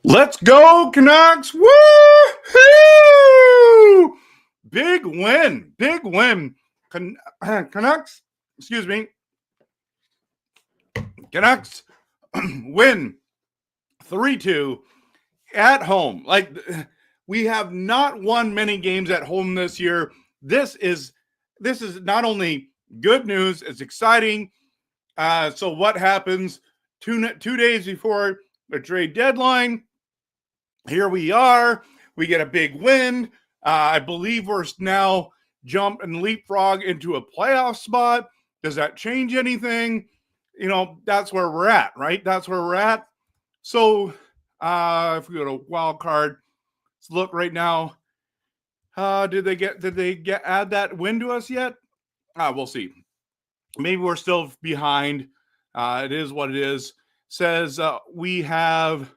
Let's go, Canucks! Woo-hoo! Big win. Big win. Canucks, excuse me. Canucks win 3-2 at home. Like, we have not won many games at home this year. This is not only good news, it's exciting. So what happens 2 days before the trade deadline? Here we are. We get a big win. I believe we're now jump and leapfrog into a playoff spot. Does that change anything? You know, that's where we're at, right? That's where we're at. So if we go to wild card, let's look right now. Did they add that win to us yet? We'll see. Maybe we're still behind. It is what it is. Says we have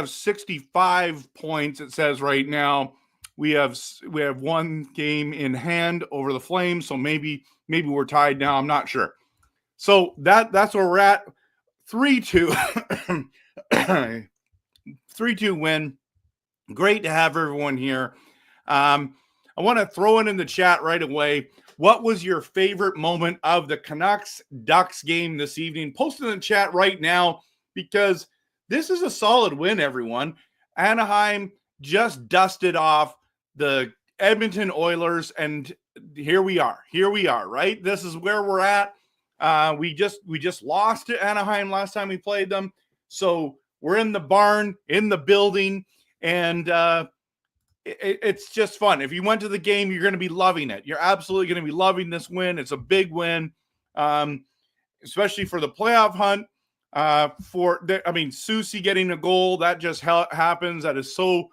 65 points. It says right now we have one game in hand over the Flames, so maybe we're tied now. I'm not sure. So that's where we're at. 3-2 3-2 win. Great to have everyone here. I want to throw it in the chat right away. What was your favorite moment of the Canucks Ducks game this evening? Post it in the chat right now, because this is a solid win, everyone. Anaheim just dusted off the Edmonton Oilers, and here we are. Here we are, right? This is where we're at. We just lost to Anaheim last time we played them. So we're in the barn, in the building, and it's just fun. If you went to the game, you're going to be loving it. You're absolutely going to be loving this win. It's a big win, especially for the playoff hunt. Susie getting a goal, that just happens. That is so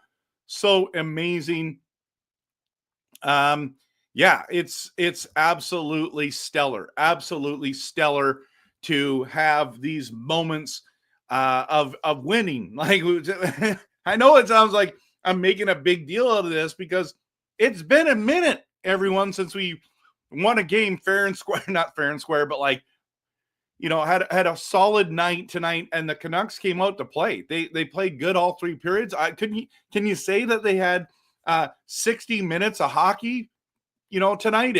amazing. It's absolutely stellar to have these moments of winning. Like, I know it sounds like I'm making a big deal out of this, because it's been a minute, everyone, since we won a game fair and square, not fair and square, but like, you know, had a solid night tonight, and the Canucks came out to play. They played good all three periods. Can you say that they had 60 minutes of hockey? You know, tonight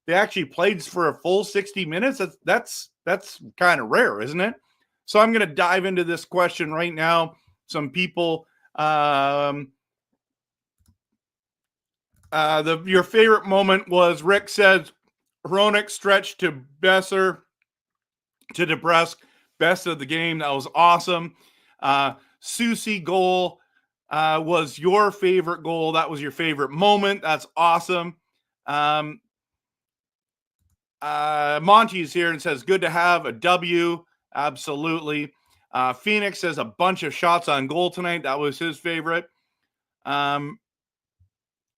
they actually played for a full 60 minutes. That's kind of rare, isn't it? So I'm going to dive into this question right now. Some people, your favorite moment was, Rick says, Hronek stretched to Besser to DeBrusk, best of the game. That was awesome. Susie goal was your favorite goal. That was your favorite moment. That's awesome. Monty's here and says, good to have a W. Absolutely. Phoenix says a bunch of shots on goal tonight. That was his favorite.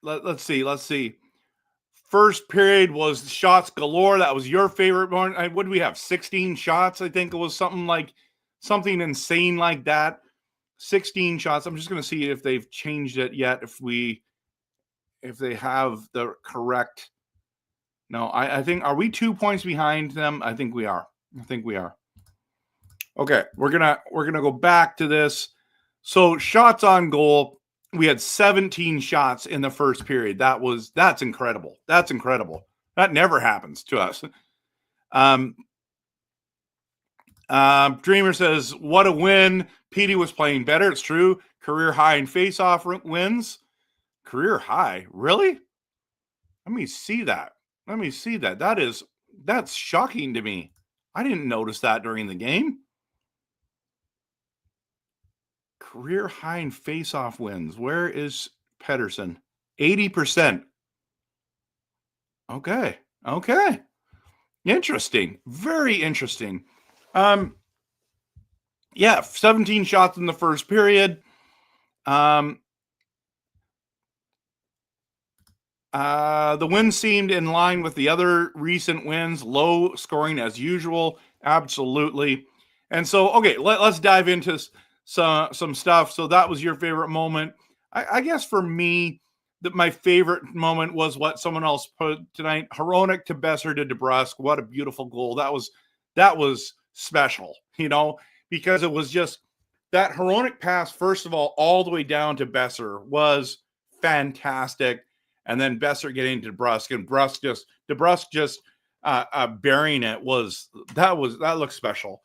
Let's see. First period was shots galore. That was your favorite one. What did we have? 16 shots. I think it was something insane like that. 16 shots. I'm just going to see if they've changed it yet. If they have the correct. No, I think, are we 2 points behind them? I think we are. Okay, we're gonna go back to this. So shots on goal. We had 17 shots in the first period. That's incredible. That's incredible. That never happens to us. Dreamer says, what a win. Petey was playing better. It's true. Career high in face-off wins. Career high? Really? Let me see that. That's shocking to me. I didn't notice that during the game. Career high in face-off wins. Where is Pedersen? 80%. Okay. Interesting. Very interesting. 17 shots in the first period. The win seemed in line with the other recent wins. Low scoring as usual. Absolutely. And so, okay, let's dive into some stuff. So that was your favorite moment. I guess for me, my favorite moment was what someone else put tonight. Hronek to Besser to DeBrusk. What a beautiful goal. That was special, because it was just that heroic pass, first of all the way down to Besser was fantastic. And then Besser getting to DeBrusk, and DeBrusk just burying it that looked special.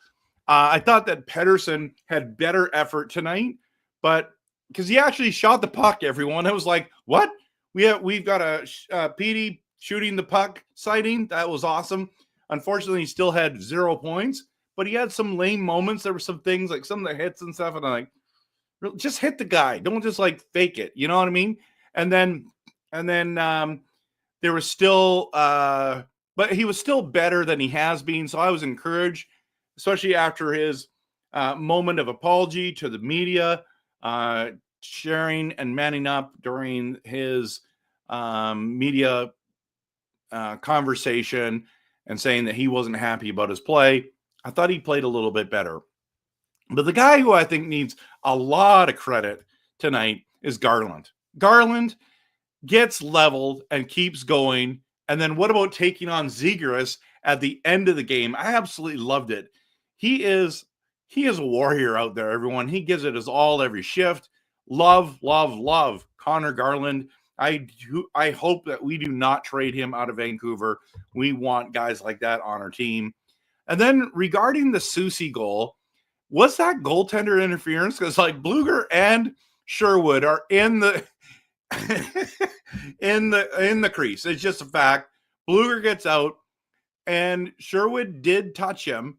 I thought that Pettersson had better effort tonight, but because he actually shot the puck, everyone. I was like, what? We've got a Petey shooting the puck sighting. That was awesome. Unfortunately, he still had 0 points, but he had some lame moments. There were some things like some of the hits and stuff, and I'm like, just hit the guy. Don't just like fake it. You know what I mean? And then there was still, but he was still better than he has been. So I was encouraged, especially after his moment of apology to the media, sharing and manning up during his media conversation and saying that he wasn't happy about his play. I thought he played a little bit better. But the guy who I think needs a lot of credit tonight is Garland. Garland gets leveled and keeps going. And then what about taking on Zegras at the end of the game? I absolutely loved it. He is a warrior out there, everyone. He gives it his all every shift. Love Connor Garland. I hope that we do not trade him out of Vancouver. We want guys like that on our team. And then regarding the Soucy goal, was that goaltender interference? Because like Blueger and Sherwood are in the in the crease. It's just a fact. Blueger gets out, and Sherwood did touch him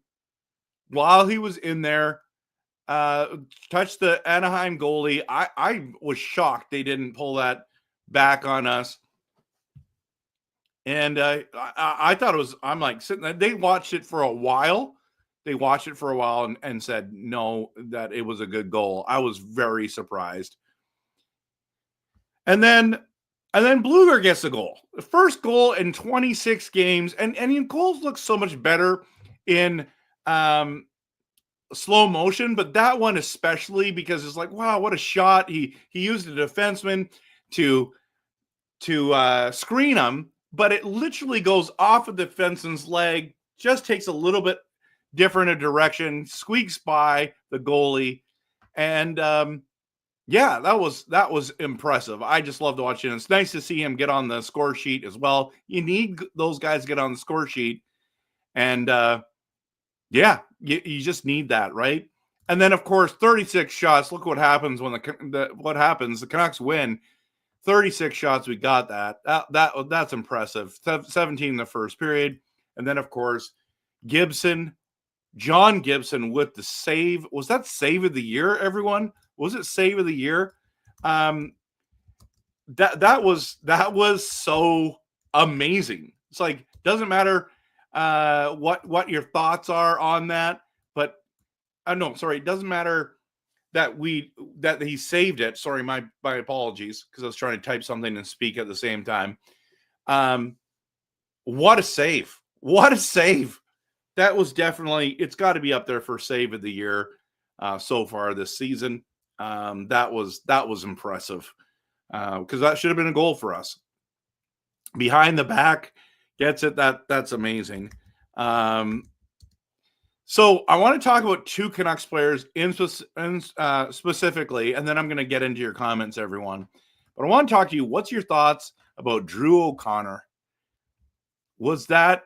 while he was in there. Touched the Anaheim goalie. I was shocked they didn't pull that back on us. And I thought it was, I'm like sitting there, they watched it for a while. And said, no, that it was a good goal. I was very surprised. And then Blueger gets the goal. The first goal in 26 games. And goals look so much better in slow motion, but that one especially, because it's like, wow, what a shot. He used a defenseman to screen him, but it literally goes off of the defenseman's leg, just takes a little bit different a direction, squeaks by the goalie. And yeah, that was impressive. I just love to watch it. It's nice to see him get on the score sheet as well. You need those guys to get on the score sheet. And yeah, you just need that, right? And then, of course, 36 shots. Look what happens when the Canucks win. 36 shots, we got that. That's impressive. 17 in the first period. And then, of course, John Gibson with the save. Was that save of the year, everyone? Was it save of the year? That was so amazing. It's like, doesn't matter what your thoughts are on that, but it doesn't matter that he saved it. Sorry, my apologies, because I was trying to type something and speak at the same time. What a save. That was definitely, it's got to be up there for save of the year so far this season. That was impressive because that should have been a goal for us. Behind the back, gets it. That's amazing. So I want to talk about two Canucks players specifically, and then I'm going to get into your comments, everyone. But I want to talk to you. What's your thoughts about Drew O'Connor? Was that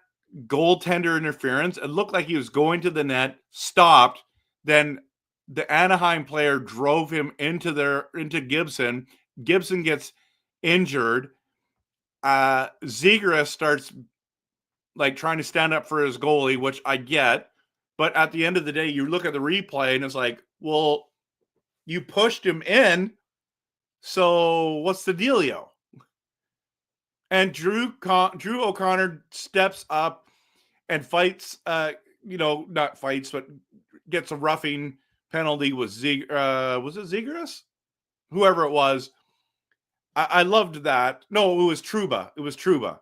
goaltender interference? It looked like he was going to the net, stopped, then the Anaheim player drove him into Gibson. Gibson gets injured. Zegras starts like trying to stand up for his goalie, which I get. But at the end of the day, you look at the replay and it's like, well, you pushed him in. So what's the dealio? And Drew O'Connor steps up and fights, not fights, but gets a roughing penalty with was it Zegras? Whoever it was. I loved that. No, it was Trouba.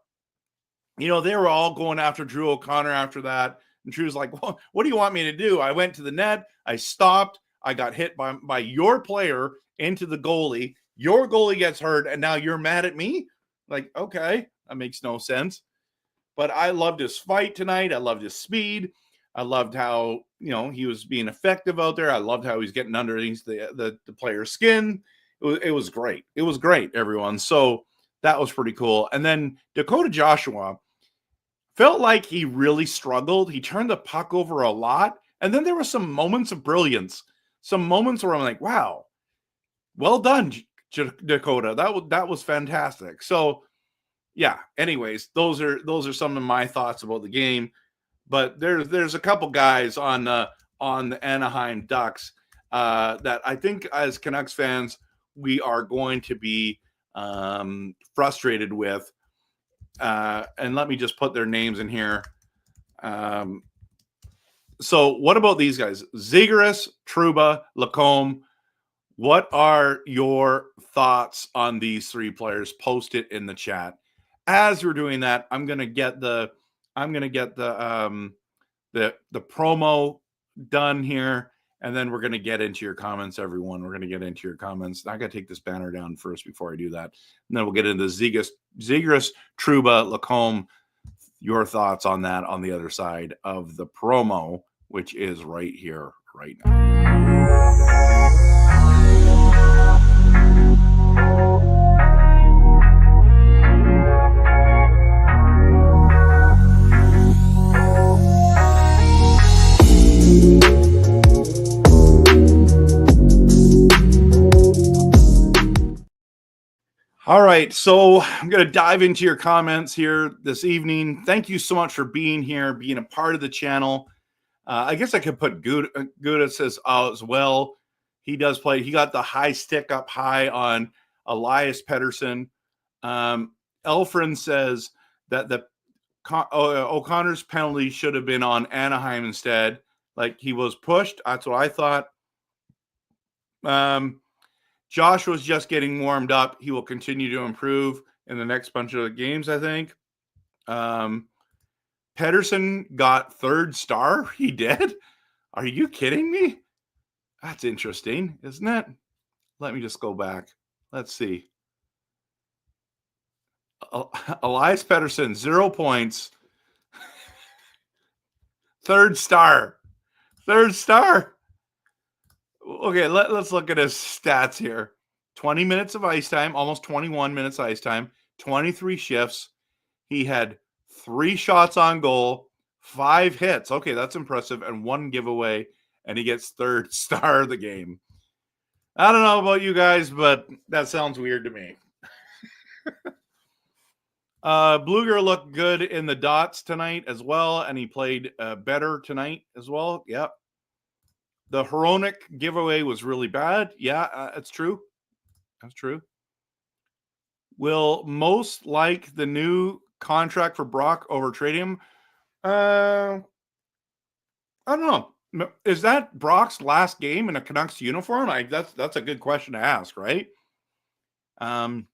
They were all going after Drew O'Connor after that. And Drew's like, well, what do you want me to do? I went to the net. I stopped. I got hit by your player into the goalie. Your goalie gets hurt, and now you're mad at me? Like, okay, that makes no sense. But I loved his fight tonight. I loved his speed. I loved how, he was being effective out there. I loved how he's getting underneath the player's skin. It was great. It was great, everyone. So that was pretty cool. And then Dakota Joshua felt like he really struggled. He turned the puck over a lot. And then there were some moments of brilliance, some moments where I'm like, wow, well done, Dakota. That was fantastic. So yeah, anyways, those are some of my thoughts about the game. But there's a couple guys on the Anaheim Ducks that I think as Canucks fans we are going to be frustrated with. And let me just put their names in here. So what about these guys? Zegras, Trouba, Lacombe. What are your thoughts on these three players? Post it in the chat. As we're doing that, I'm gonna get the promo done here, and then we're gonna get into your comments, everyone. We're gonna get into your comments. I gotta take this banner down first before I do that, and then we'll get into Zegras, Trouba, Lacombe. Your thoughts on that on the other side of the promo, which is right here, right now. All right, so I'm going to dive into your comments here this evening. Thank you so much for being here, being a part of the channel. I guess I could put Gouda says as well. He does play. He got the high stick up high on Elias Pettersson. Elfrin says that the O'Connor's penalty should have been on Anaheim instead. Like he was pushed. That's what I thought. Josh was just getting warmed up. He will continue to improve in the next bunch of games, I think. Pettersson got third star. He did? Are you kidding me? That's interesting, isn't it? Let me just go back. Let's see. Elias Pettersson, 0 points. Third star. Third star. Okay, let's look at his stats here. 20 minutes of ice time, almost 21 minutes ice time, 23 shifts. He had 3 shots on goal, 5 hits. Okay, that's impressive. And 1 giveaway, and he gets third star of the game. I don't know about you guys, but that sounds weird to me. Bluger looked good in the dots tonight as well, and he played better tonight as well. Yep. The Hronek giveaway was really bad. Yeah, that's true. That's true. Will most like the new contract for Brock over trading him? I don't know. Is that Brock's last game in a Canucks uniform? That's a good question to ask, right? It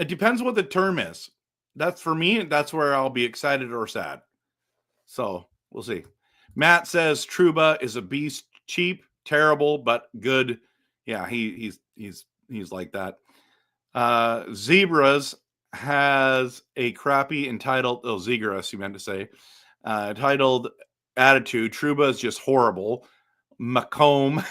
depends what the term is. That's for me. That's where I'll be excited or sad. So we'll see. Matt says Trouba is a beast, cheap, terrible, but good. Yeah, he's like that. Zebras has a crappy entitled Zegras, you meant to say, titled attitude. Trouba is just horrible. Macomb,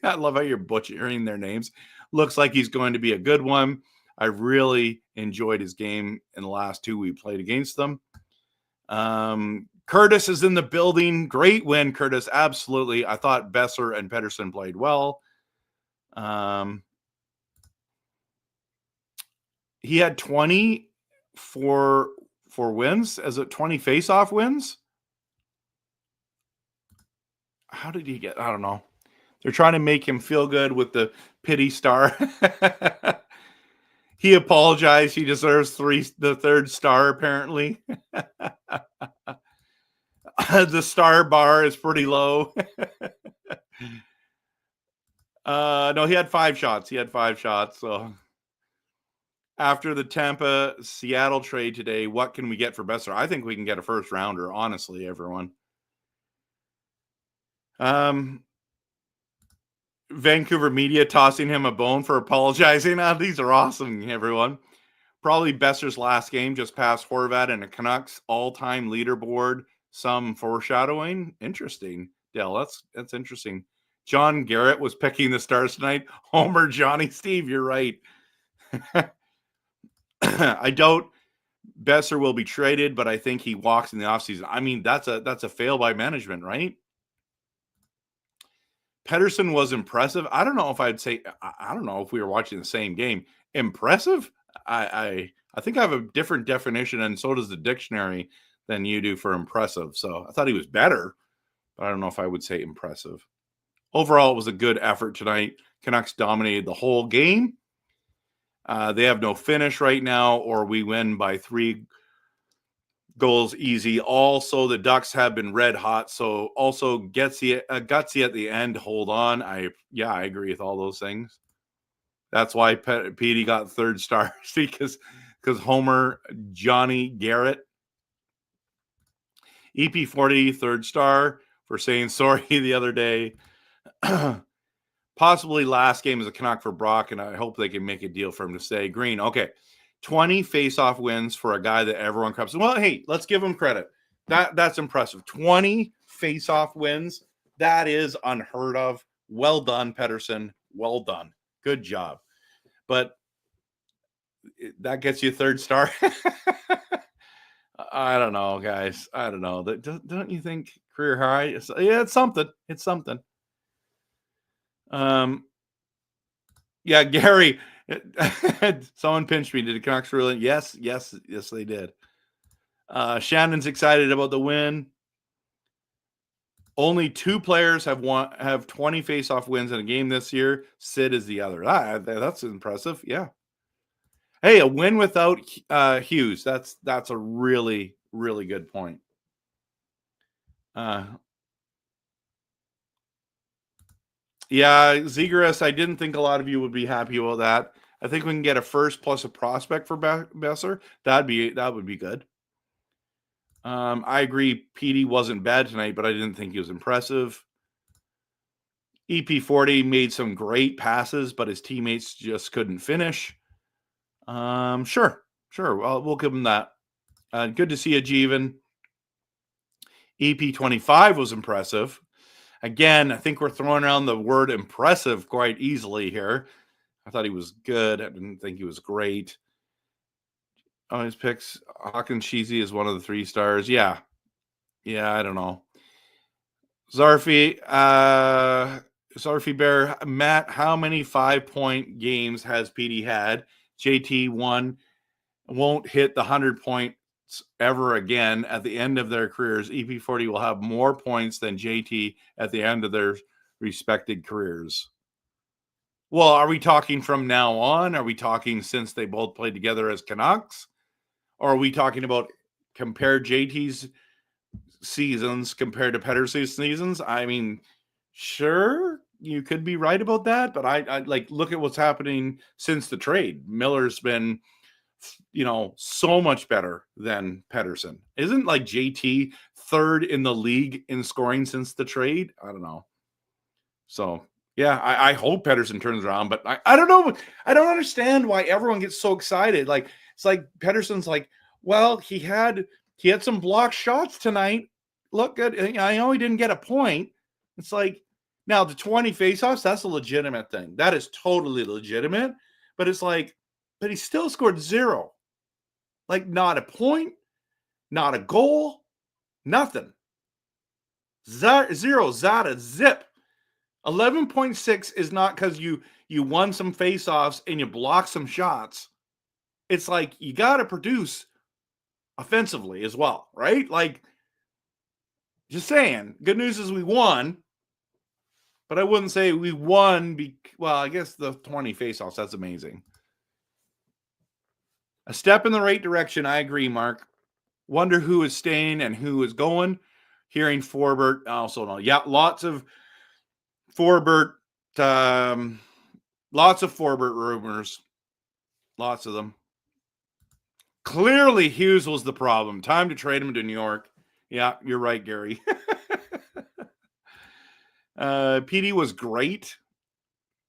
I love how you're butchering their names. Looks like he's going to be a good one. I really enjoyed his game in the last 2 we played against them. Curtis is in the building. Great win, Curtis. Absolutely. I thought Besser and Pettersson played well. He had 20 for wins. As it 20 face-off wins? How did he get? I don't know. They're trying to make him feel good with the pity star. He apologized. He deserves the third star, apparently. The star bar is pretty low. No, he had 5 shots. So after the Tampa Seattle trade today, what can we get for Besser? I think we can get a first rounder, honestly, everyone. Vancouver media tossing him a bone for apologizing. These are awesome, everyone. Probably Besser's last game, just past Horvat and a Canucks all-time leaderboard some foreshadowing. Interesting, Dale. That's interesting. John Garrett was picking the Stars tonight. Homer, Johnny, Steve, you're right. I doubt Besser will be traded, but I think he walks in the offseason. I mean, that's a fail by management, right? Pettersson was impressive. I don't know if I'd say, I don't know if we were watching the same game. Impressive? I think I have a different definition, and so does the dictionary, than you do for impressive. So I thought he was better, but I don't know if I would say impressive. Overall, it was a good effort tonight. Canucks dominated the whole game. They have no finish right now, or we win by 3 goals easy. Also, the Ducks have been red hot, so also gutsy at the end. Hold on. I agree with all those things. That's why Petey got 3rd star, because Homer, Johnny, Garrett. EP40, 3rd star for saying sorry the other day. Possibly last game as a Canuck for Brock, and I hope they can make a deal for him to stay. Green, okay. 20 face-off wins for a guy that everyone craps. Well, hey, let's give him credit. That's impressive. 20 face-off wins. That is unheard of. Well done, Pettersson. Well done. Good job. But that gets you 3rd star. I don't know, guys. I don't know. Don't you think career high? It's something. It's something. Yeah, Gary. Someone pinched me. Did the Canucks really? Yes, they did. Shannon's excited about the win. Only 2 players have 20 face-off wins in a game this year. Sid is the other. That's impressive. Yeah. Hey, a win without Hughes. That's a really, really good point. Yeah, Zegras, I didn't think a lot of you would be happy about that. I think we can get a first plus a prospect for Besser. That would be good. I agree. Petey wasn't bad tonight, but I didn't think he was impressive. EP40 made some great passes, but his teammates just couldn't finish. Sure. We'll give him that. Good to see you, Jeevan. EP25 was impressive. Again, I think we're throwing around the word impressive quite easily here. I thought he was good. I didn't think he was great. Oh, his picks. Hawkins Cheesy is one of the 3 stars. Yeah, I don't know. Zarfi Bear. Matt, how many 5-point games has PD had? JT won. Won't hit the 100 points ever again at the end of their careers. EP40 will have more points than JT at the end of their respected careers. Well, are we talking from now on? Are we talking since they both played together as Canucks? Or are we talking about compare JT's seasons compared to Pettersson's seasons? I mean, sure, you could be right about that, but I like look at what's happening since the trade. Miller's been so much better than Pettersson. Isn't like JT 3rd in the league in scoring since the trade? I don't know. So yeah, I hope Pettersson turns around, but I don't know. I don't understand why everyone gets so excited. Like it's like Pettersson's like, well, he had some blocked shots tonight. Look good. I know he didn't get a point. It's like now the 20 faceoffs, that's a legitimate thing. That is totally legitimate. But it's like, but he still scored 0. Like not a point, not a goal, nothing. 0, zada, zip. 11.6 is not because you won some faceoffs and you blocked some shots. It's like you got to produce offensively as well, right? Like, just saying. Good news is we won, but I wouldn't say we won. Well, I guess the 20 faceoffs, that's amazing. A step in the right direction. I agree, Mark. Wonder who is staying and who is going. Hearing Forbert also no. Yeah, lots of Forbert rumors. Lots of them. Clearly Hughes was the problem. Time to trade him to New York. Yeah, you're right, Gary. PD was great.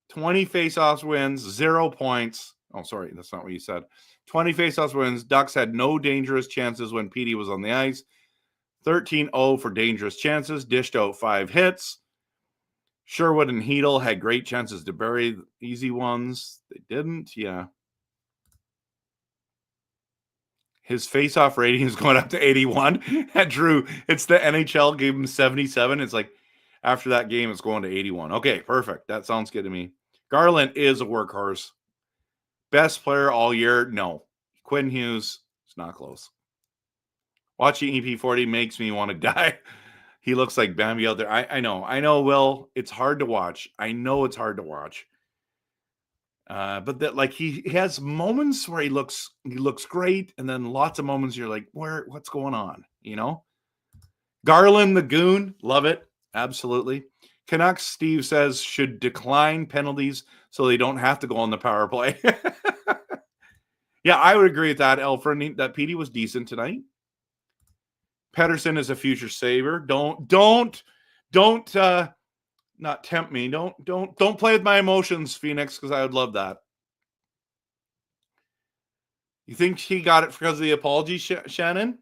20 faceoffs wins, 0 points. Oh, sorry, that's not what you said. 20 faceoffs wins. Ducks had no dangerous chances when PD was on the ice. 13-0 for dangerous chances. Dished out 5 hits. Sherwood and Hedel had great chances to bury easy ones. They didn't. Yeah. His face-off rating is going up to 81. Drew, it's the NHL gave him 77. It's like after that game, it's going to 81. Okay, perfect. That sounds good to me. Garland is a workhorse. Best player all year? No. Quinn Hughes, it's not close. Watching EP40 makes me want to die. He looks like Bambi out there. I know, Will. It's hard to watch. I know it's hard to watch. But that, like, he has moments where he looks great, and then lots of moments you're like, what's going on? You know? Garland the Goon, love it. Absolutely. Canucks, Steve says, should decline penalties so they don't have to go on the power play. Yeah, I would agree with that, Elfred. That Petey was decent tonight. Pedersen is a future saver. Don't not tempt me. Don't play with my emotions, Phoenix, because I would love that. You think he got it because of the apology, Shannon?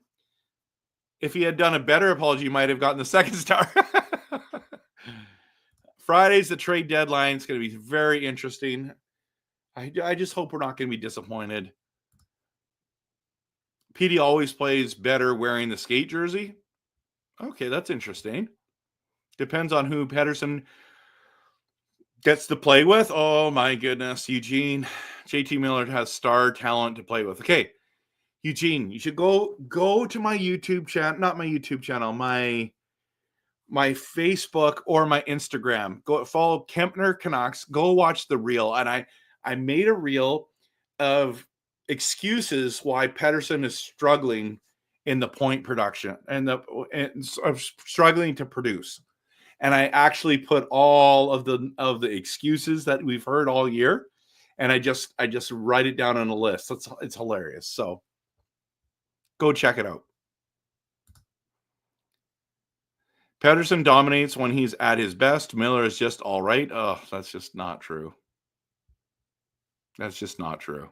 If he had done a better apology, he might have gotten the second star. Friday's the trade deadline. It's going to be very interesting. I just hope we're not going to be disappointed. PD always plays better wearing the skate jersey. Okay, that's interesting. Depends on who Pedersen gets to play with. Oh, my goodness. Eugene. JT Miller has star talent to play with. Okay, Eugene, you should go to my YouTube channel. Not my YouTube channel. My Facebook or my Instagram. Go follow Kempner Canucks. Go watch the reel. And I made a reel of excuses why Pedersen is struggling in the point production and struggling to produce. And I actually put all of the excuses that we've heard all year, and I just write it down on a list. It's hilarious. So go check it out. Pedersen dominates when he's at his best. Miller is just all right. Oh, that's just not true. That's just not true.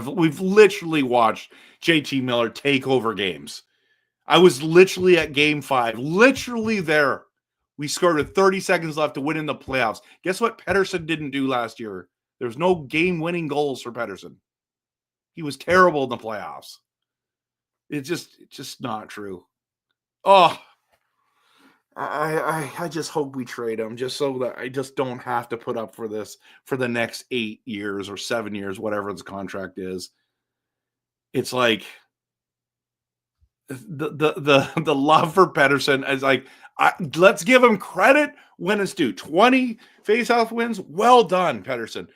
We've literally watched JT Miller take over games. I was literally at game 5, literally there. We scored with 30 seconds left to win in the playoffs. Guess what Pedersen didn't do last year? There was no game-winning goals for Pedersen. He was terrible in the playoffs. It's just not true. Oh, I just hope we trade him just so that I just don't have to put up for this for the next 8 years or 7 years, whatever his contract is. It's like the love for Pedersen is like, let's give him credit when it's due. 20 faceoff wins, well done, Pedersen.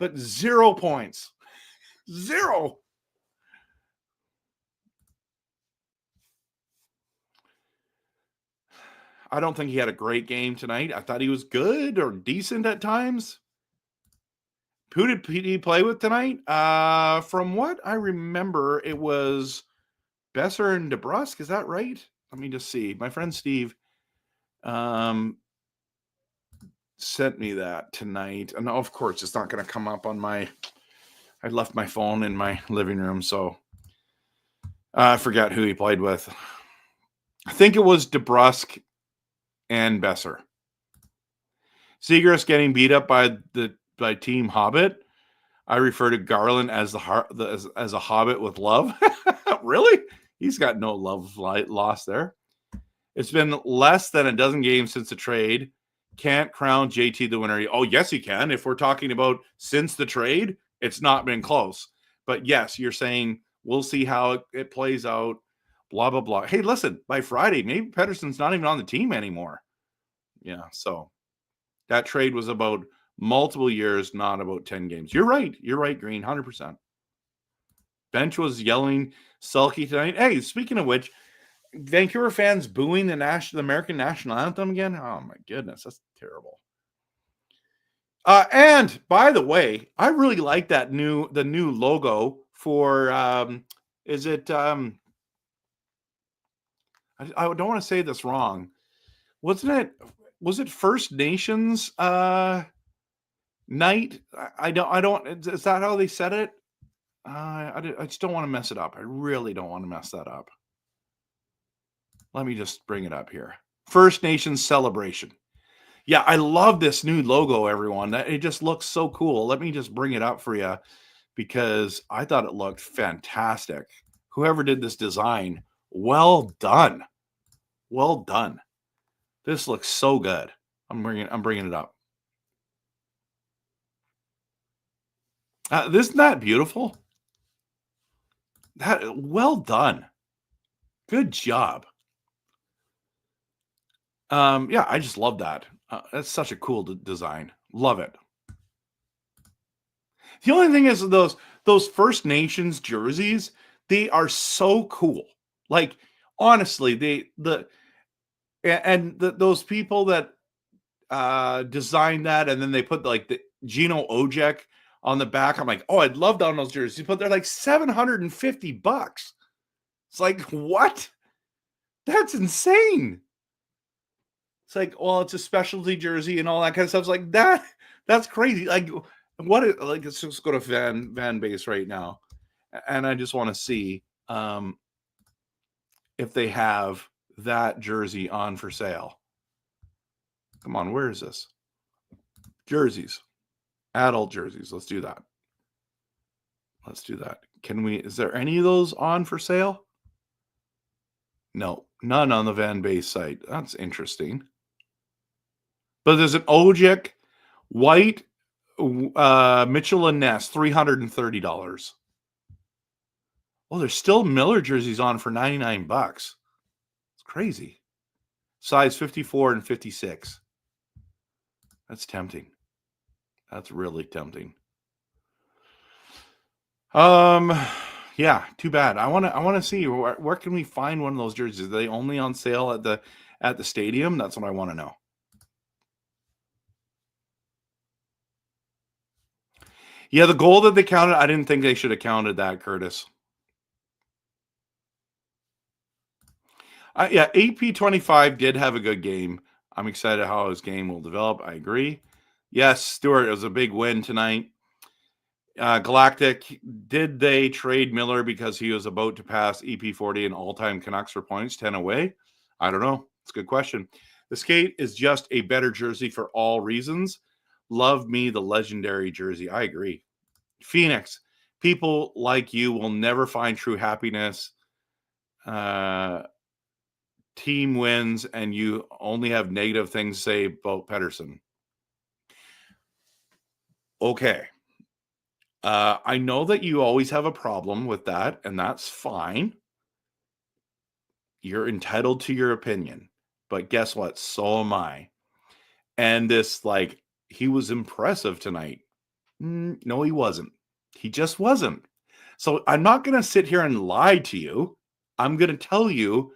But 0 points. 0. I don't think he had a great game tonight. I thought he was good or decent at times. Who did he play with tonight? From what I remember, it was Besser and DeBrusque. Is that right? Let me just see. My friend Steve sent me that tonight. And of course, it's not going to come up on my... I left my phone in my living room, so I forgot who he played with. I think it was DeBrusque and Besser. Seagrass getting beat up by Team Hobbit. I refer to Garland as as a Hobbit with love. Really? He's got no love lost there. It's been less than a dozen games since the trade. Can't crown JT the winner. Oh, yes, he can. If we're talking about since the trade, it's not been close. But yes, you're saying we'll see how it plays out. Blah, blah, blah. Hey, listen, by Friday, maybe Pedersen's not even on the team anymore. Yeah, so that trade was about multiple years, not about 10 games. You're right. You're right, Green, 100%. Bench was yelling sulky tonight. Hey, speaking of which, Vancouver fans booing the American national anthem again? Oh, my goodness. That's terrible. And, by the way, I really like the new logo for, is it... I don't want to say this wrong. Was it First Nations night? I don't, is that how they said it? I just don't want to mess it up. I really don't want to mess that up. Let me just bring it up here. First Nations celebration. Yeah, I love this new logo, everyone. It just looks so cool. Let me just bring it up for you because I thought it looked fantastic. Whoever did this design, well done. Well done. This looks so good. I'm bringing it up. Isn't that beautiful? Well done. Good job. Yeah, I just love that. That's such a cool design. Love it. The only thing is those First Nations jerseys, they are so cool. Like honestly, those people that designed that and then they put like the Gino Ojek on the back. I'm like, oh, I'd love that on those jerseys, but they're like $750. It's like, what? That's insane. It's like, well, it's a specialty jersey and all that kind of stuff. It's like that. That's crazy. Like, let's just go to fan base right now, and I just want to see if they have that jersey on for sale. Come on, where is this? Jerseys, adult jerseys. Let's do that. Let's do that. Is there any of those on for sale? No, none on the Van Base site. That's interesting. But there's an Ojek white Mitchell and Ness, $330. Oh, there's still Miller jerseys on for $99. It's crazy. Size 54 and 56. That's tempting. That's really tempting. Yeah, too bad. I want to see where can we find one of those jerseys? Are they only on sale at the stadium? That's what I want to know. Yeah, the goal that they counted, I didn't think they should have counted that, Curtis. Yeah, AP25 did have a good game. I'm excited how his game will develop. I agree. Yes, Stuart, it was a big win tonight. Galactic, did they trade Miller because he was about to pass EP40 in all-time Canucks for points, 10 away? I don't know. It's a good question. The skate is just a better jersey for all reasons. Love me the legendary jersey. I agree. Phoenix, people like you will never find true happiness. Team wins and you only have negative things to say about Pedersen. Okay. I know that you always have a problem with that, and that's fine. You're entitled to your opinion. But guess what? So am I. And this, like, he was impressive tonight. No, he wasn't. He just wasn't. So I'm not going to sit here and lie to you. I'm going to tell you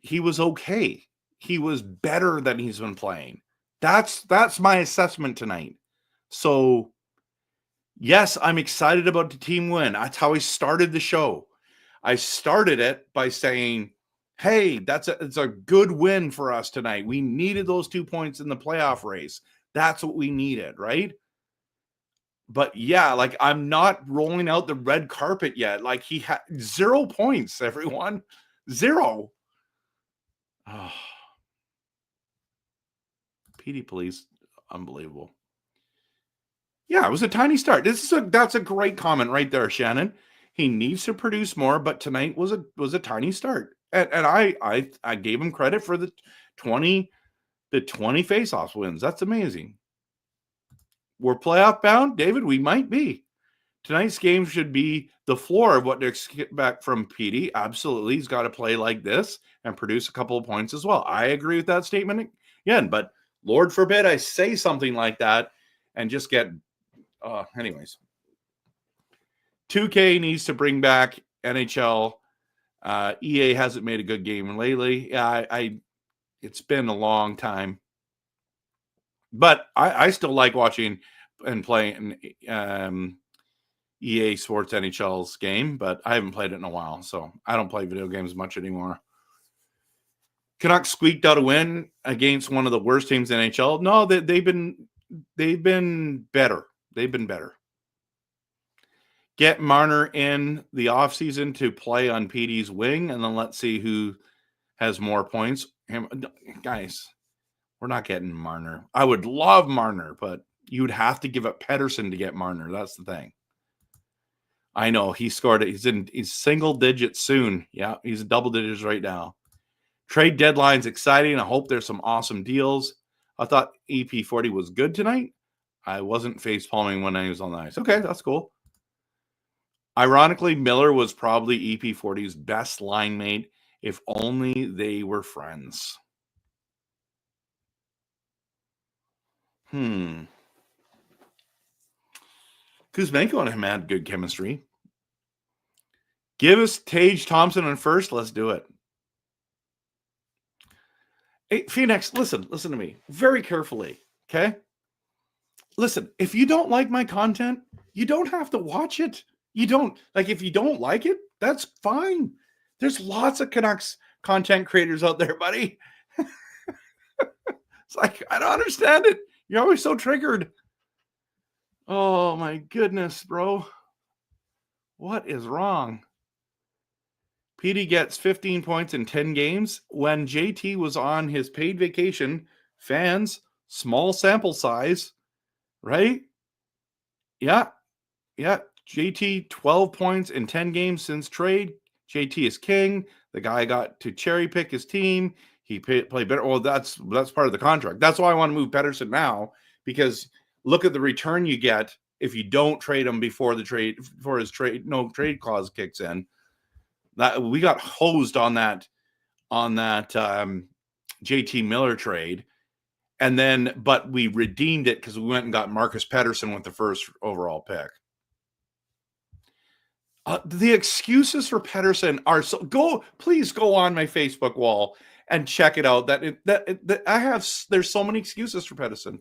he was okay. He was better than he's been playing. That's my assessment tonight. So, yes, I'm excited about the team win. That's how I started the show. I started it by saying, hey, it's a good win for us tonight. We needed those 2 points in the playoff race. That's what we needed, right? But yeah, like I'm not rolling out the red carpet yet. Like he had 0 points, everyone. 0. Oh. PD Police, unbelievable. Yeah, it was a tiny start. That's a great comment right there, Shannon. He needs to produce more, but tonight was a tiny start. And I gave him credit for the 20 faceoffs wins. That's amazing. We're playoff bound, David. We might be. Tonight's game should be the floor of what to expect from PD. Absolutely, he's got to play like this and produce a couple of points as well. I agree with that statement again, but Lord forbid I say something like that and just get. Anyways, 2K needs to bring back NHL. EA hasn't made a good game lately. It's been a long time, but I still like watching and playing EA Sports NHL's game, but I haven't played it in a while, so I don't play video games much anymore. Canucks squeaked out a win against one of the worst teams in NHL. No, they've been better. They've been better. Get Marner in the offseason to play on PD's wing, and then let's see who has more points. Guys, we're not getting Marner. I would love Marner, but you'd have to give up Pettersson to get Marner. That's the thing. I know he scored it. He's single digits soon. Yeah, he's in double digits right now. Trade deadline's exciting. I hope there's some awesome deals. I thought EP40 was good tonight. I wasn't face palming when I was on the ice. Okay, that's cool. Ironically, Miller was probably EP40's best line mate. If only they were friends. Kuzmenko and him had good chemistry. Give us Tage Thompson on first. Let's do it. Hey, Phoenix, listen to me very carefully, okay? Listen, if you don't like my content, you don't have to watch it. You don't. Like, if you don't like it, that's fine. There's lots of Canucks content creators out there, buddy. It's like, I don't understand it. You're always so triggered. Oh, my goodness, bro. What is wrong? Petey gets 15 points in 10 games. When JT was on his paid vacation, fans, small sample size, right? Yeah. JT, 12 points in 10 games since trade. JT is king. The guy got to cherry pick his team. He played better. Well, that's part of the contract. That's why I want to move Pettersson now, because look at the return you get if you don't trade him before his trade clause kicks in. That we got hosed on that JT Miller trade, but we redeemed it because we went and got Marcus Pettersson with the first overall pick. The excuses for Pettersson are please go on my Facebook wall and check it out. There's so many excuses for Pettersson.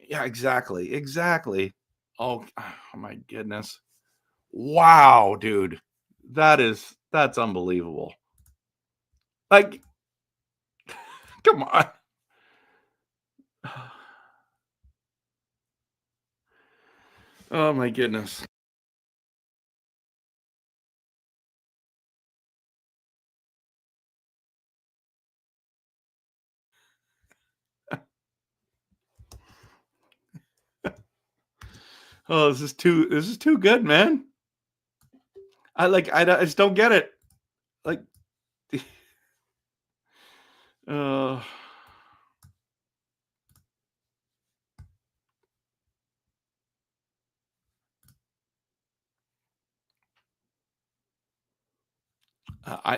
Yeah, exactly. Oh my goodness. Wow, dude. That's unbelievable. Like, come on. Oh my goodness. Oh, this is too good, man. I just don't get it. Like, I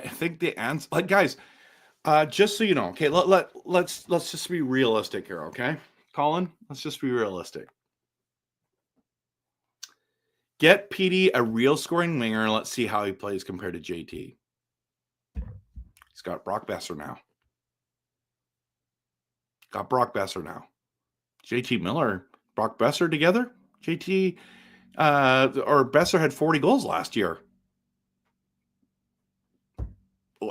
think the answer, like, guys, just so you know, okay, let's just be realistic here, okay, Colin. Let's just be realistic. Get PD a real scoring winger, and let's see how he plays compared to JT. He's got Brock Besser now. JT Miller, Brock Besser together. JT or Besser had 40 goals last year.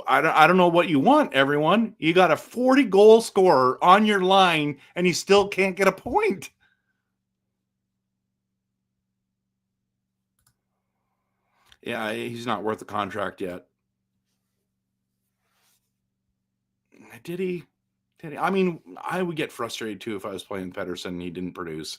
I don't know what you want, everyone. You got a 40 goal scorer on your line, and you still can't get a point. Yeah, he's not worth the contract yet. Did he? I mean, I would get frustrated too if I was playing Pettersson and he didn't produce.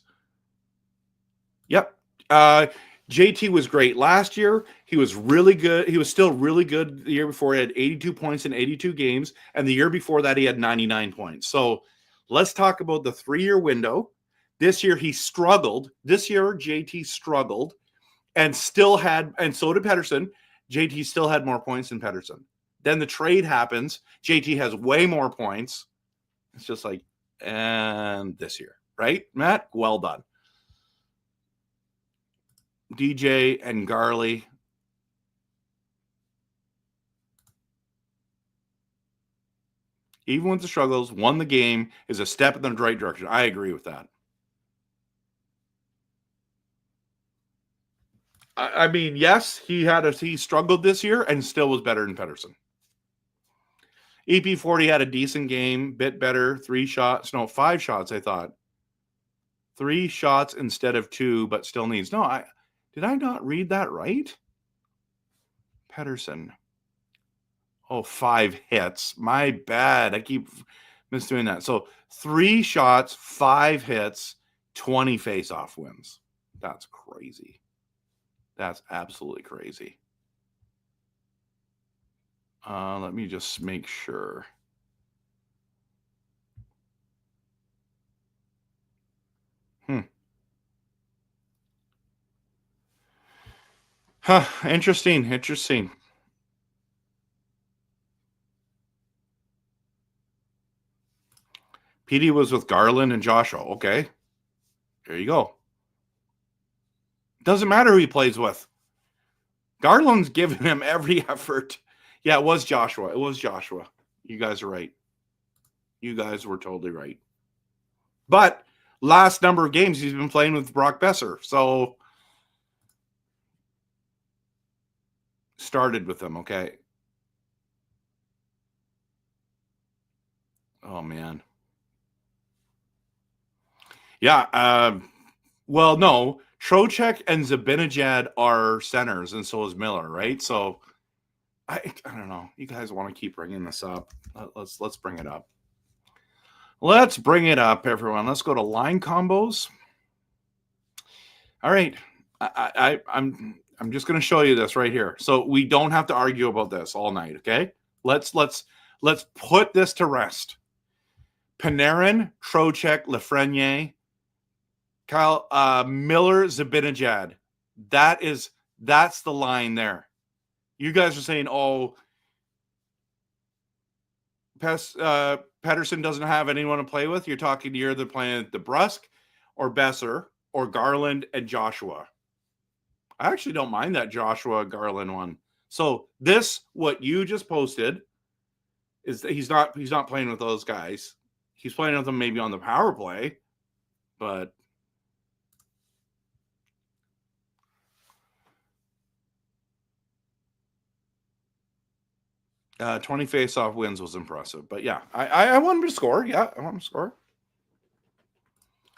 Yep. JT was great last year. He was really good. He was still really good the year before. He had 82 points in 82 games. And the year before that, he had 99 points. So let's talk about the 3-year window. This year, he struggled. This year, JT struggled and so did Pettersson. JT still had more points than Pettersson. Then the trade happens. JT has way more points. It's just like, and this year, right, Matt? Well done. DJ and Garley. Even with the struggles, won the game, is a step in the right direction. I agree with that. I mean, yes, he struggled this year and still was better than Pettersson. EP40 had a decent game, bit better, 5 shots, I thought. 3 shots instead of 2, but still needs. No, did I not read that right? Pettersson. 5 hits. My bad. I keep misdoing that. So 3 shots, 5 hits, 20 face-off wins. That's crazy. That's absolutely crazy. Let me just make sure. Huh, interesting. PD was with Garland and Joshua. Okay. There you go. Doesn't matter who he plays with. Garland's giving him every effort. Yeah, it was Joshua. You guys are right. You guys were totally right. But last number of games, he's been playing with Brock Besser. So started with them, okay? Oh, man. Yeah. Well, no. Trocheck and Zibanejad are centers, and so is Miller, right? So I don't know. You guys want to keep bringing this up? Let's bring it up. Let's bring it up, everyone. Let's go to line combos. All right. I'm just going to show you this right here. So we don't have to argue about this all night, okay? Let's put this to rest. Panarin, Trocheck, Lafreniere, Kyle Miller, Zibanejad. That's the line there. You guys are saying, oh, Pettersson doesn't have anyone to play with. You're talking you're either playing DeBrusk or Besser or Garland and Joshua. I actually don't mind that Joshua Garland one. So this, what you just posted, is that he's not playing with those guys. He's playing with them maybe on the power play, but 20 face-off wins was impressive. But yeah, I want him to score. Yeah, I want him to score.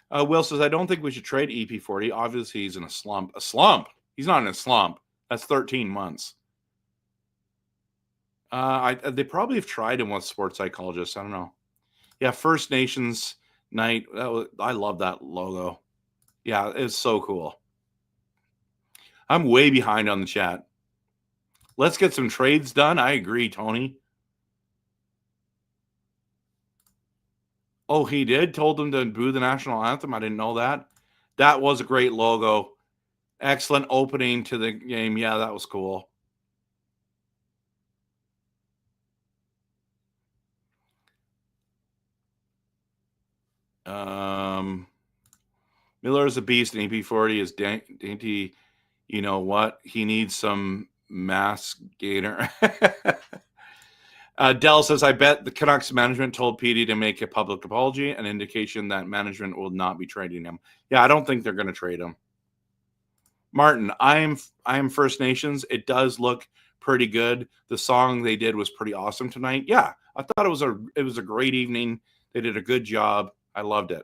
Will says, I don't think we should trade EP40. Obviously, he's in a slump. A slump? He's not in a slump. That's 13 months. They probably have tried him with sports psychologists. I don't know. Yeah, First Nations night. I love that logo. Yeah, it's so cool. I'm way behind on the chat. Let's get some trades done. I agree, Tony. Oh, he did? Told them to boo the national anthem? I didn't know that. That was a great logo. Excellent opening to the game. Yeah, that was cool. Miller is a beast, and EP40 is dainty. You know what? He needs some mass gainer. Dell says, I bet the Canucks management told PD to make a public apology, an indication that management will not be trading him. Yeah, I don't think they're going to trade him. Martin, I am First Nations. It does look pretty good. The song they did was pretty awesome tonight. Yeah, I thought it was a great evening. They did a good job. I loved it.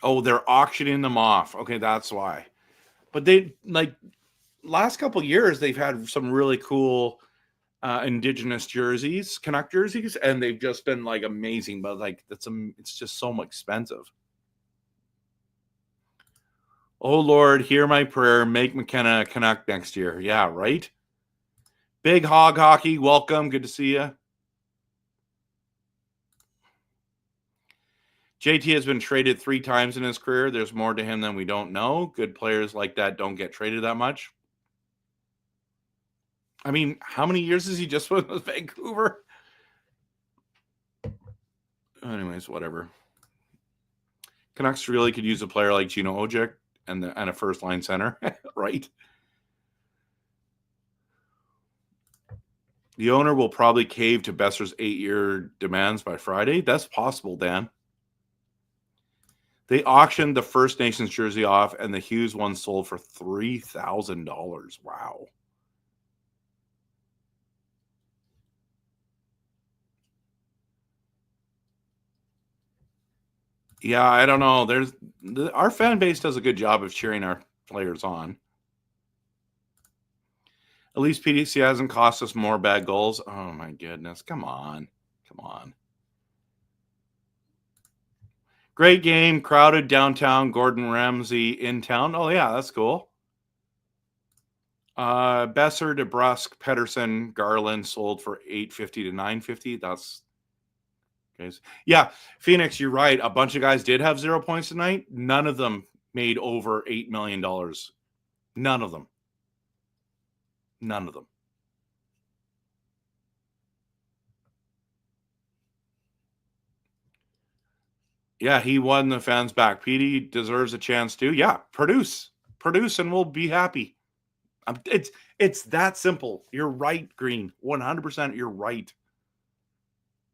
Oh, they're auctioning them off. Okay, that's why. But they last couple years they've had some really cool indigenous jerseys, Canuck jerseys, and they've just been amazing. But it's just so expensive. Oh Lord, hear my prayer. Make McKenna a Canuck next year. Yeah, right. Big Hog Hockey, welcome. Good to see you. JT has been traded 3 times in his career. There's more to him than we don't know. Good players like that don't get traded that much. I mean, how many years has he just been with Vancouver? Anyways, whatever. Canucks really could use a player like Gino Ojek and a first-line center, right? The owner will probably cave to Besser's 8-year demands by Friday. That's possible, Dan. They auctioned the First Nations jersey off, and the Hughes one sold for $3,000. Wow. Yeah, I don't know. Our fan base does a good job of cheering our players on. At least PDC hasn't cost us more bad goals. Oh my goodness. Come on. Great game. Crowded downtown. Gordon Ramsay in town. Oh yeah, that's cool. Besser, DeBrusque, Pedersen, Garland sold for $850 to $950. That's guys. Yeah, Phoenix, you're right. A bunch of guys did have 0 points tonight. None of them made over $8 million. None of them. Yeah, he won the fans back. PD deserves a chance too. Yeah, produce, and we'll be happy. It's that simple. You're right, Green. 100%. You're right.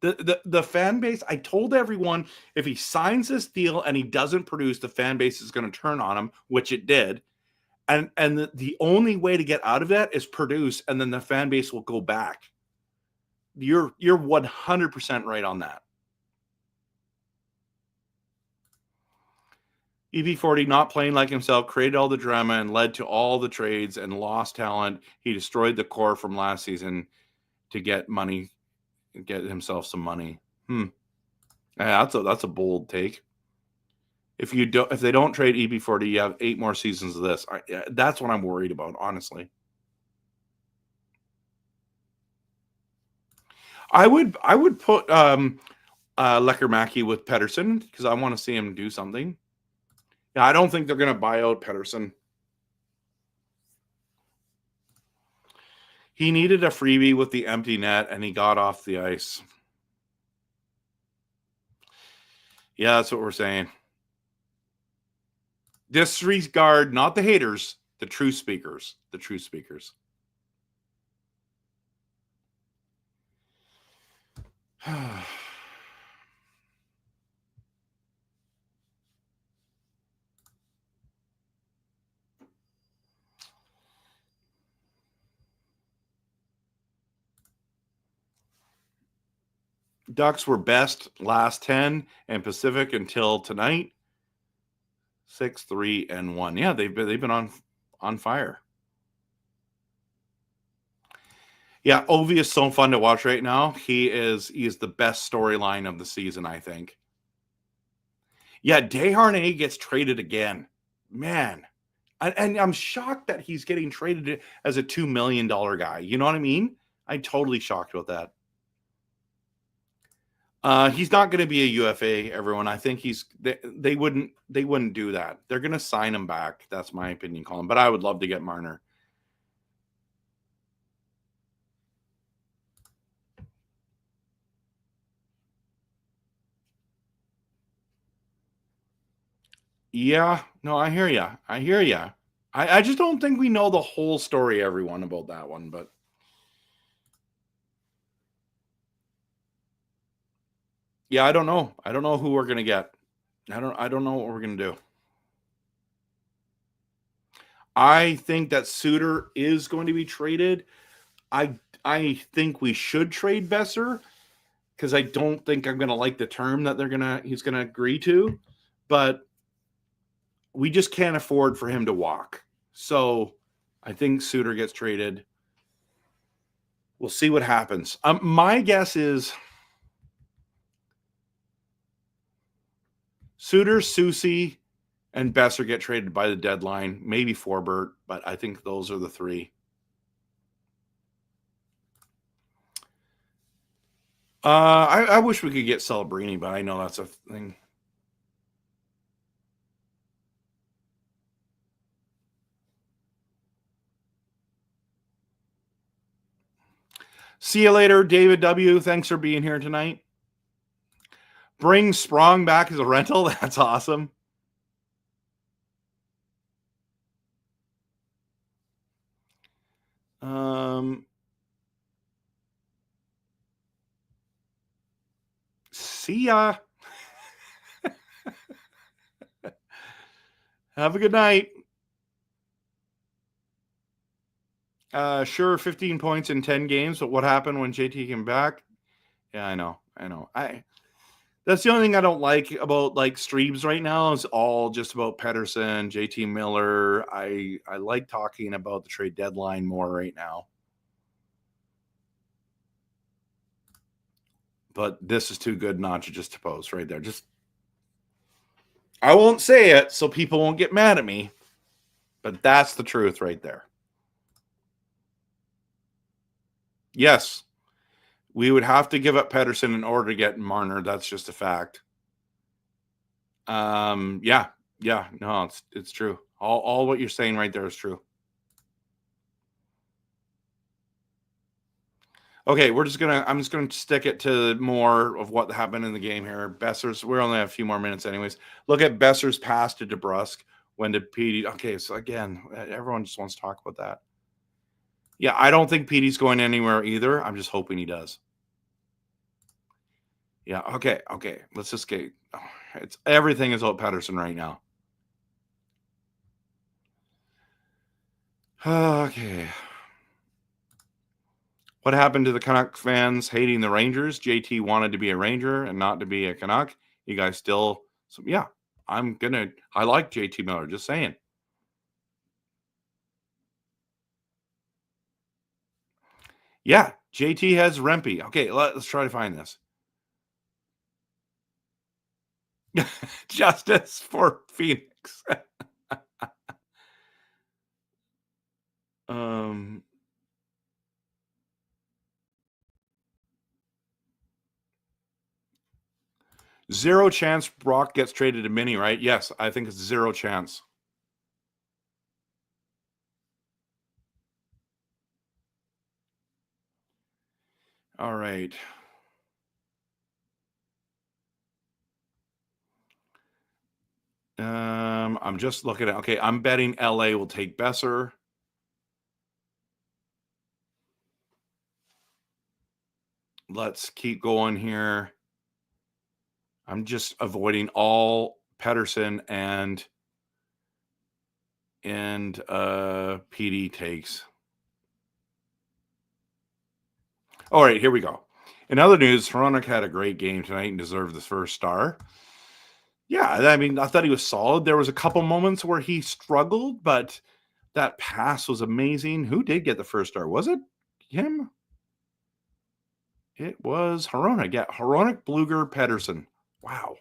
The fan base. I told everyone if he signs this deal and he doesn't produce, the fan base is going to turn on him, which it did. And the only way to get out of that is produce, and then the fan base will go back. You're 100% right on that. EV40 not playing like himself, created all the drama and led to all the trades and lost talent. He destroyed the core from last season to get money, get himself some money. Yeah, that's a bold take. If they don't trade EB40, you have 8 more seasons of this. That's what I'm worried about, honestly. I would put Lecker-Mackey with Pedersen because I want to see him do something. Yeah, I don't think they're going to buy out Pedersen. He needed a freebie with the empty net, and he got off the ice. Yeah, that's what we're saying. Disregard, not the haters, the true speakers. The true speakers. Ducks were best last 10 and Pacific until tonight. 6-3-1. Yeah, they've been on fire. Yeah, Ovi is so fun to watch right now. He is the best storyline of the season, I think. Yeah, Desharnais gets traded again. Man. And I'm shocked that he's getting traded as a $2 million guy. You know what I mean? I'm totally shocked about that. He's not going to be a UFA, everyone. I think they wouldn't do that. They're going to sign him back. That's my opinion, Colin. But I would love to get Marner. Yeah, no, I hear you. I just don't think we know the whole story, everyone, about that one. But yeah, I don't know. I don't know who we're going to get. I don't know what we're going to do. I think that Suter is going to be traded. I think we should trade Besser because I don't think I'm going to like the term that he's going to agree to, but we just can't afford for him to walk. So I think Suter gets traded. We'll see what happens. My guess is Suter, Soucy, and Besser get traded by the deadline. Maybe Forbert, but I think those are the 3. I wish we could get Celebrini, but I know that's a thing. See you later, David W. Thanks for being here tonight. Bring Sprong back as a rental. That's awesome. See ya. Have a good night. Sure, 15 points in 10 games, but what happened when JT came back? Yeah, I know. That's the only thing I don't like about like streams right now is all just about Pedersen, JT Miller. I like talking about the trade deadline more right now. But this is too good not to just post right there. Just I won't say it so people won't get mad at me. But that's the truth right there. Yes, we would have to give up Pedersen in order to get Marner. That's just a fact. Yeah, no, it's true. All what you're saying right there is true. Okay, I'm just gonna stick it to more of what happened in the game here. Besser's, we only have a few more minutes anyways. Look at Besser's pass to DeBrusk when to Petey. Okay, so again, everyone just wants to talk about that. Yeah, I don't think Petey's going anywhere either. I'm just hoping he does. Yeah, okay. Let's just get it's everything is about Pedersen right now. Okay. What happened to the Canuck fans hating the Rangers? JT wanted to be a Ranger and not to be a Canuck. You guys still, so yeah, I like JT Miller, just saying. Yeah, JT has Rempe. Okay, let's try to find this. Justice for Phoenix. Zero chance Brock gets traded to Mini, right? Yes, I think it's zero chance. All right. I'm just looking at, okay, I'm betting LA will take Besser. Let's keep going here. I'm just avoiding all Pedersen and PD takes. All right, here we go. In other news, Hronek had a great game tonight and deserved the first star. Yeah, I mean, I thought he was solid. There was a couple moments where he struggled, but that pass was amazing. Who did get the first star? Was it him? It was Hronek. Yeah, Hronek, Bluger, Pedersen. Wow.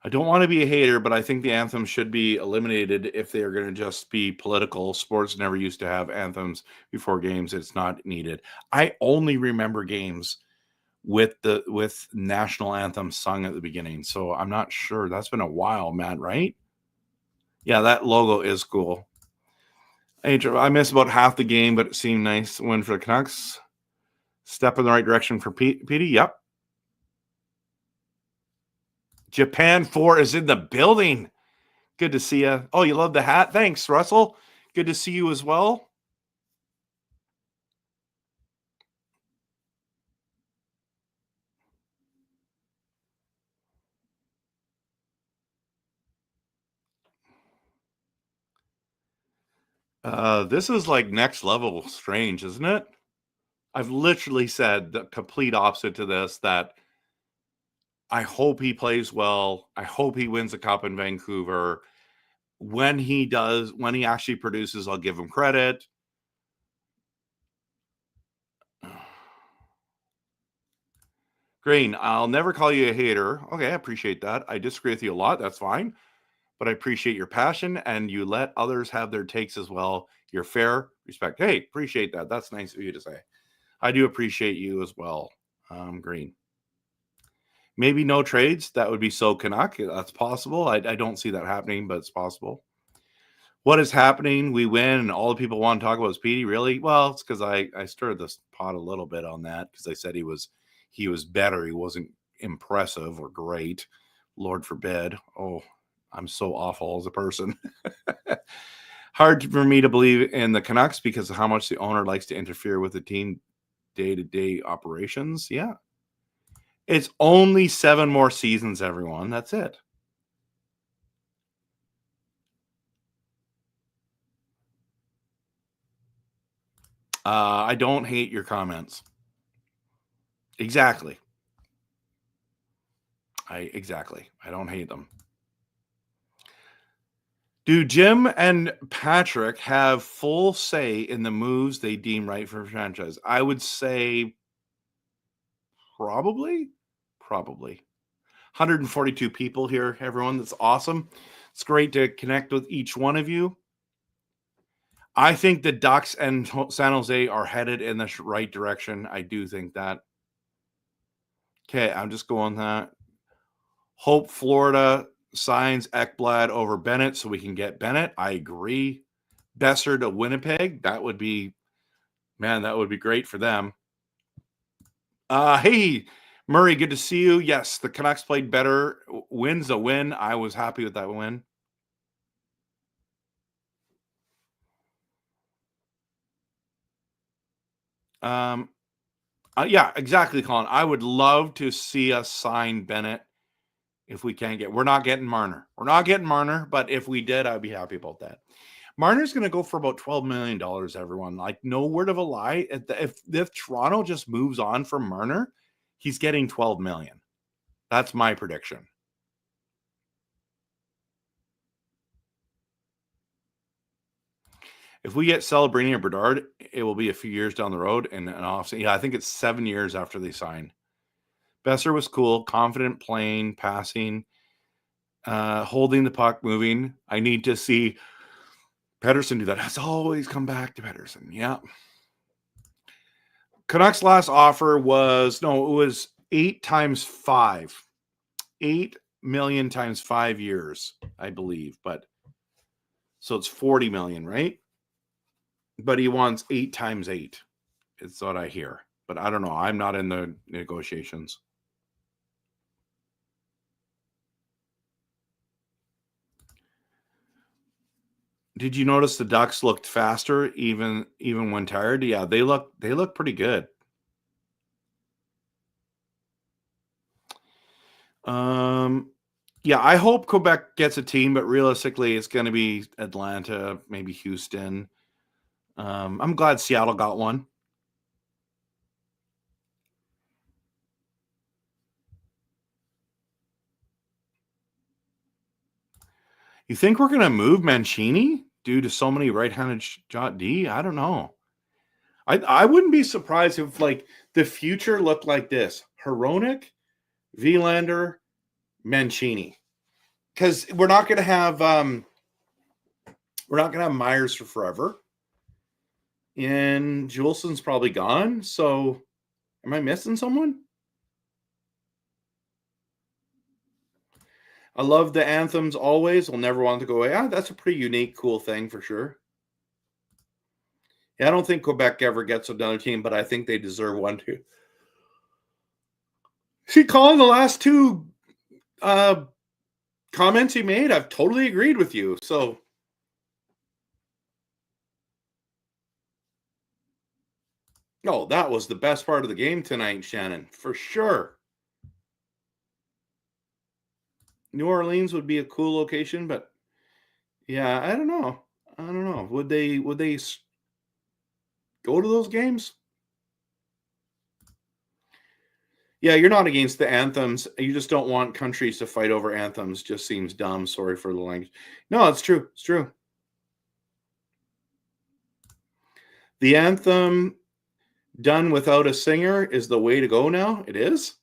I don't want to be a hater, but I think the anthem should be eliminated if they are going to just be political. Sports never used to have anthems before games. It's not needed. I only remember games with national anthem sung at the beginning. So I'm not sure. That's been a while, Matt, right? Yeah, that logo is cool. I missed about half the game, but it seemed nice win for the Canucks. Step in the right direction for Petey. Yep. Japan 4 is in the building. Good to see you. Oh, you love the hat? Thanks, Russell. Good to see you as well. This is like next level strange, isn't it? I've literally said the complete opposite to this, that I hope he plays well. I hope he wins a cup in Vancouver. When he does, when he actually produces, I'll give him credit. Green, I'll never call you a hater. Okay, I appreciate that. I disagree with you a lot. That's fine. But I appreciate your passion and you let others have their takes as well. You're fair, respect. Hey, appreciate that. That's nice of you to say. I do appreciate you as well, Green. Maybe no trades. That would be so Canuck. That's possible. I don't see that happening, but it's possible. What is happening? We win, and all the people want to talk about is Petey. Really? Well, it's because I stirred this pot a little bit on that because I said he was better. He wasn't impressive or great. Lord forbid. Oh, I'm so awful as a person. Hard for me to believe in the Canucks because of how much the owner likes to interfere with the team day-to-day operations. Yeah. It's only 7 more seasons, everyone. That's it. I don't hate your comments. Exactly. I don't hate them. Do Jim and Patrick have full say in the moves they deem right for franchise? I would say probably. 142 people here, everyone. That's awesome. It's great to connect with each one of you. I think the Ducks and San Jose are headed in the right direction. I do think that. Okay, I'm just going that. Hope Florida signs Ekblad over Bennett so we can get Bennett. I agree. Besser to Winnipeg. That would be, man, that would be great for them. Hey, Murray, good to see you. Yes, the Canucks played better. Win's a win. I was happy with that win. Yeah, exactly, Colin. I would love to see us sign Bennett if we can't get. We're not getting Marner. But if we did, I'd be happy about that. Marner's going to go for about $12 million, everyone. Like, no word of a lie. If Toronto just moves on from Marner, he's getting $12 million. That's my prediction. If we get Celebrini or Bedard, it will be a few years down the road and an offseason. Yeah, I think it's 7 years after they sign. Besser was cool, confident playing, passing, holding the puck, moving. I need to see Pettersson do that. Has always come back to Pettersson. Yeah. Canucks' last offer was 8 times 5. 8 million times 5 years, I believe. But so it's 40 million, right? But he wants 8 times 8. It's what I hear. But I don't know. I'm not in the negotiations. Did you notice the Ducks looked faster even when tired? Yeah, they look pretty good. Yeah, I hope Quebec gets a team, but realistically it's going to be Atlanta, maybe Houston. I'm glad Seattle got one. You think we're going to move Mancini due to so many right-handed shot D? I don't know. I wouldn't be surprised if like the future looked like this: Hronek, Vilander, Mancini. Because we're not going to have Myers for forever, and Juleson's probably gone. So, am I missing someone? I love the anthems always. We'll never want to go away. Yeah, that's a pretty unique, cool thing for sure. Yeah, I don't think Quebec ever gets another team, but I think they deserve one too. See, Colin, the last two comments you made, I've totally agreed with you. So, no, that was the best part of the game tonight, Shannon, for sure. New Orleans would be a cool location, but yeah, I don't know. Would they go to those games? Yeah, you're not against the anthems. You just don't want countries to fight over anthems. Just seems dumb. Sorry for the language. No, it's true. It's true. The anthem done without a singer is the way to go now. It is.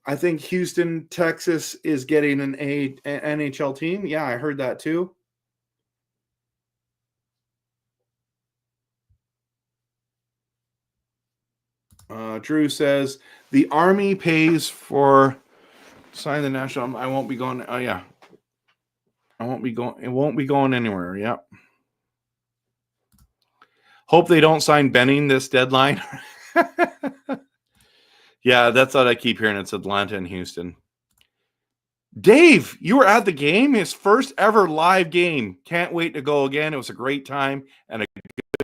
I think Houston, Texas is getting an NHL team. Yeah, I heard that too. Drew says the Army pays for sign the national. I won't be going. Oh yeah, I won't be going. It won't be going anywhere. Yep. Hope they don't sign Benning this deadline. Yeah, that's what I keep hearing. It's Atlanta and Houston. Dave, you were at the game. His first ever live game. Can't wait to go again. It was a great time and a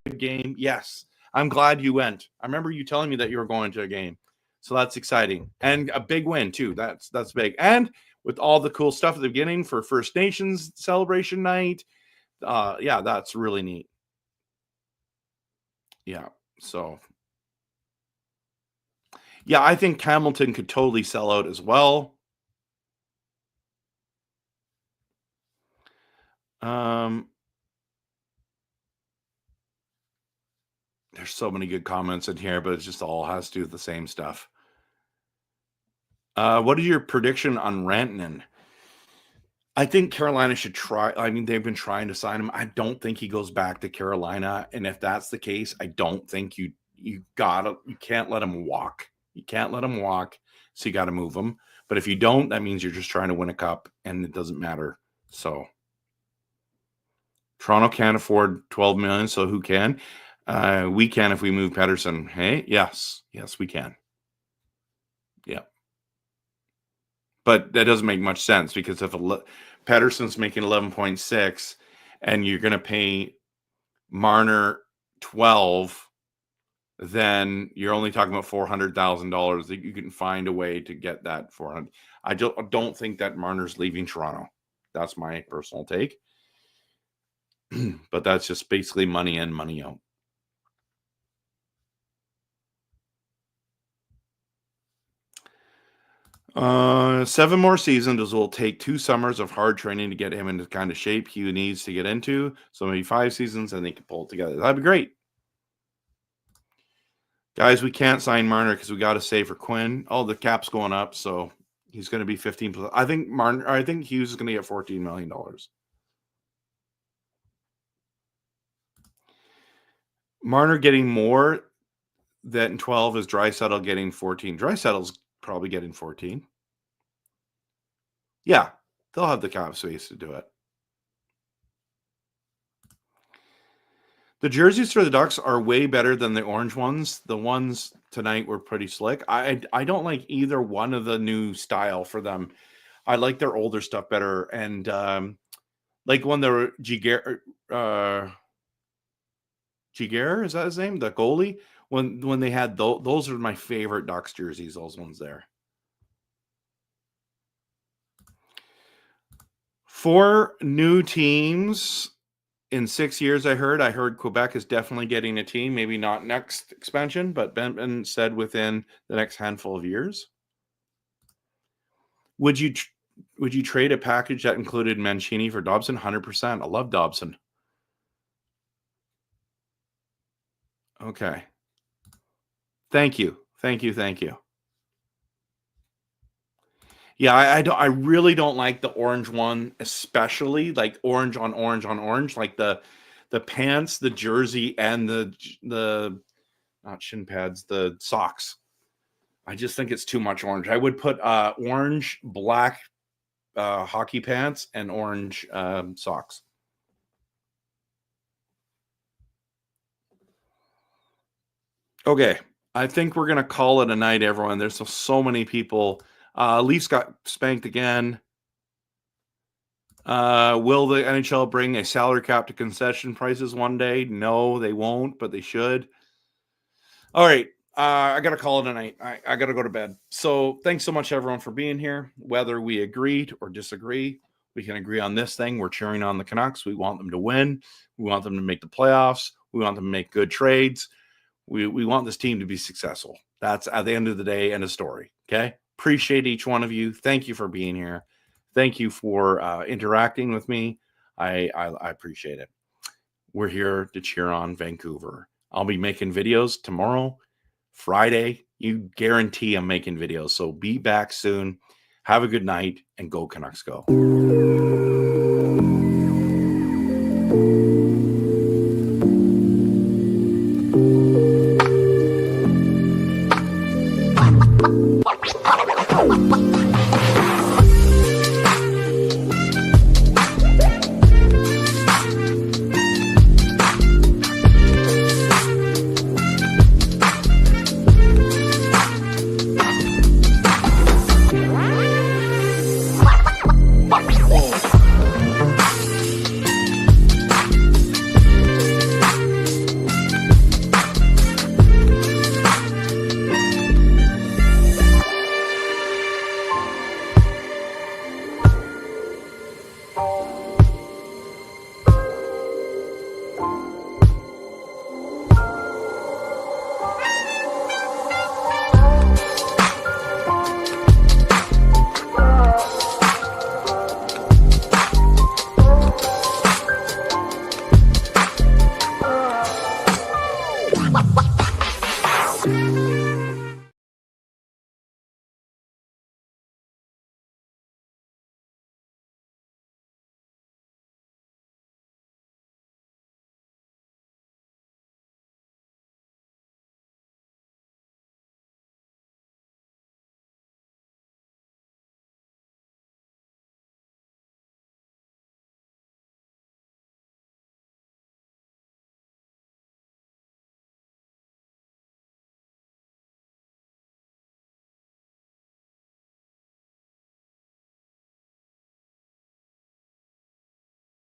good game. Yes. I'm glad you went. I remember you telling me that you were going to a game. So that's exciting. And a big win, too. That's big. And with all the cool stuff at the beginning for First Nations celebration night, yeah, that's really neat. Yeah. So, yeah, I think Hamilton could totally sell out as well. There's so many good comments in here, but it just all has to do with the same stuff. What is your prediction on Rantanen? I think Carolina should try. I mean, they've been trying to sign him. I don't think he goes back to Carolina. And if that's the case, I don't think you can't let him walk. You can't let him walk. So you got to move him. But if you don't, that means you're just trying to win a cup and it doesn't matter. So Toronto can't afford 12 million. So who can? We can if we move Pettersson. Hey, yes, we can. Yeah. But that doesn't make much sense because if Pettersson's making 11.6 and you're going to pay Marner 12, then you're only talking about $400,000 that you can find a way to get that 400. I don't think that Marner's leaving Toronto. That's my personal take. But that's just basically money in, money out. Seven more seasons will take 2 summers of hard training to get him into the kind of shape he needs to get into. So maybe 5 seasons and they can pull it together. That'd be great. Guys, we can't sign Marner because we got to save for Quinn. Oh, the cap's going up, so he's going to be 15. I think Hughes is going to get $14 million. Marner getting more than 12 is Draisaitl getting 14. Draisaitl's probably getting 14. Yeah, they'll have the cap space to do it. The jerseys for the Ducks are way better than the orange ones. The ones tonight were pretty slick. I don't like either one of the new style for them. I like their older stuff better. And like when they were Giguere, is that his name? The goalie? When they had those are my favorite Ducks jerseys, those ones there. 4 new teams in 6 years, I heard Quebec is definitely getting a team, maybe not next expansion, but Ben said within the next handful of years. Would you trade a package that included Mancini for Dobson? 100%. I love Dobson. Okay. Thank you. Yeah, I really don't like the orange one, especially like orange on orange, like the pants, the jersey, and the not shin pads, the socks. I just think it's too much orange. I would put orange, black hockey pants and orange socks. Okay, I think we're gonna call it a night, everyone. There's so many people. Leafs got spanked again. Will the NHL bring a salary cap to concession prices one day? No, they won't, but they should. All right. I got to call it a night. I got to go to bed. So thanks so much, everyone, for being here. Whether we agreed or disagree, we can agree on this thing. We're cheering on the Canucks. We want them to win. We want them to make the playoffs. We want them to make good trades. We want this team to be successful. That's at the end of the day, end of story. Okay. Appreciate each one of you. Thank you for being here. Thank you for interacting with me. I appreciate it. We're here to cheer on Vancouver. I'll be making videos tomorrow, Friday. You guarantee I'm making videos. So be back soon. Have a good night and go Canucks go.